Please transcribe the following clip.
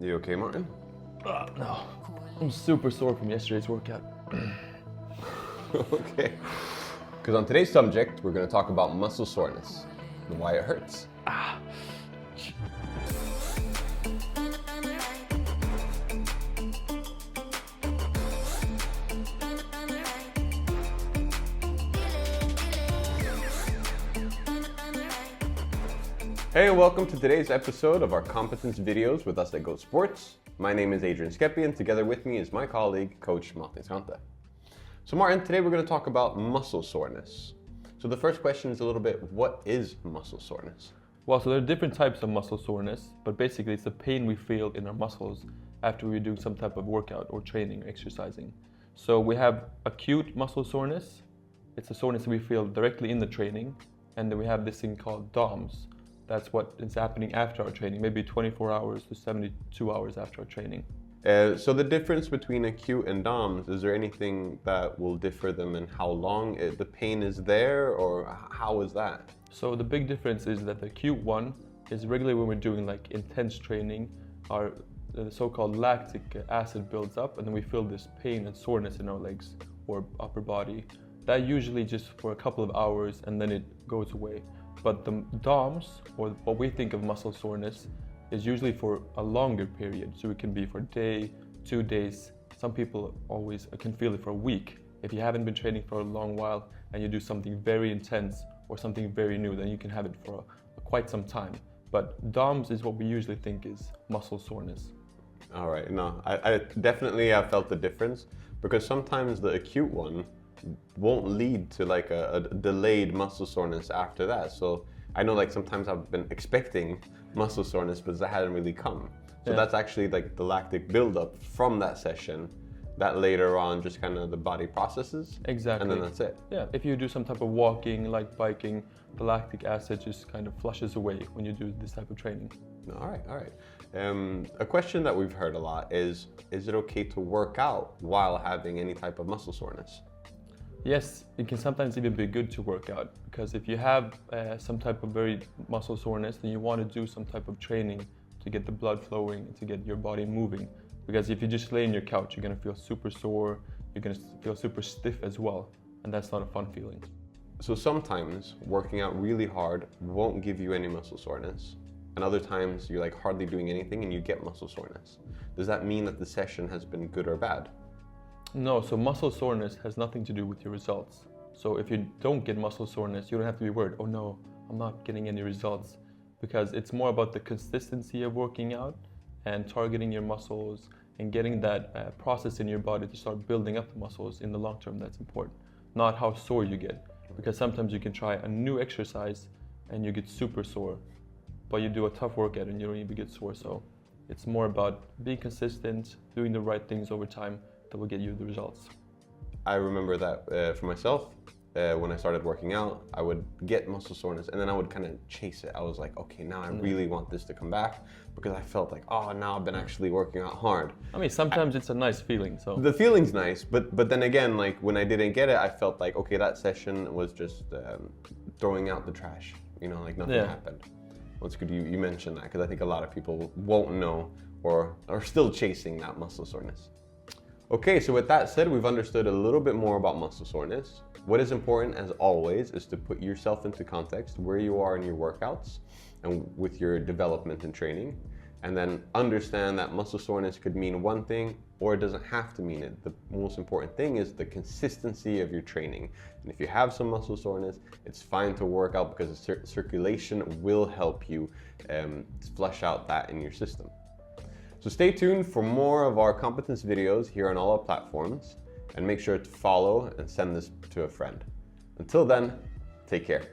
You okay, Martin? No, I'm super sore from yesterday's workout. Okay. Because on today's subject, we're going to talk about muscle soreness and why it hurts. Hey, welcome to today's episode of our competence videos with us at Go Sports. My name is Adrian Skepi, and together with me is my colleague, Coach Martin Skante. So Martin, today we're going to talk about muscle soreness. So the first question is a little bit, what is muscle soreness? Well, so there are different types of muscle soreness, but basically it's the pain we feel in our muscles after we do some type of workout or training or exercising. So we have acute muscle soreness. It's a soreness we feel directly in the training. And then we have this thing called DOMS. That's what is happening after our training, maybe 24 hours to 72 hours after our training. So the difference between acute and DOMS, is there anything that will differ them in how long the pain is there, or how is that? So the big difference is that the acute one is regularly when we're doing like intense training, our so-called lactic acid builds up and then we feel this pain and soreness in our legs or upper body. That usually just for a couple of hours and then it goes away. But the DOMS, or what we think of muscle soreness, is usually for a longer period. So it can be for a day, 2 days. Some people always can feel it for a week. If you haven't been training for a long while and you do something very intense or something very new, then you can have it for quite some time. But DOMS is what we usually think is muscle soreness. All right, no, I definitely have felt the difference, because sometimes the acute one won't lead to like a delayed muscle soreness after that. So I know like sometimes I've been expecting muscle soreness, but that hadn't really come. So that's actually like the lactic buildup from that session that later on just kind of the body processes. Exactly. And then that's it. Yeah, if you do some type of walking, like biking, the lactic acid just kind of flushes away when you do this type of training. All right. A question that we've heard a lot is it okay to work out while having any type of muscle soreness? Yes, it can sometimes even be good to work out, because if you have some type of very muscle soreness, then you want to do some type of training to get the blood flowing and to get your body moving. Because if you just lay on your couch, you're going to feel super sore, you're going to feel super stiff as well, and that's not a fun feeling. So sometimes working out really hard won't give you any muscle soreness, and other times you're like hardly doing anything and you get muscle soreness. Does that mean that the session has been good or bad? No, so muscle soreness has nothing to do with your results. So if you don't get muscle soreness, you don't have to be worried, oh no, I'm not getting any results. Because it's more about the consistency of working out and targeting your muscles and getting that process in your body to start building up the muscles in the long term. That's important, not how sore you get. Because sometimes you can try a new exercise and you get super sore, but you do a tough workout and you don't even get sore. So it's more about being consistent, doing the right things over time that will get you the results. I remember that for myself, when I started working out, I would get muscle soreness and then I would kind of chase it. I was like, okay, now I really want this to come back, because I felt like, oh, now I've been actually working out hard. I mean, sometimes it's a nice feeling. So the feeling's nice, but then again, like when I didn't get it, I felt like, okay, that session was just throwing out the trash, like nothing happened. Well, it's good you mentioned that, because I think a lot of people won't know or are still chasing that muscle soreness. Okay, so with that said, we've understood a little bit more about muscle soreness. What is important, as always, is to put yourself into context where you are in your workouts and with your development and training, and then understand that muscle soreness could mean one thing or it doesn't have to mean it. The most important thing is the consistency of your training. And if you have some muscle soreness, it's fine to work out, because the circulation will help you flush out that in your system. So stay tuned for more of our competence videos here on all our platforms, and make sure to follow and send this to a friend. Until then, take care.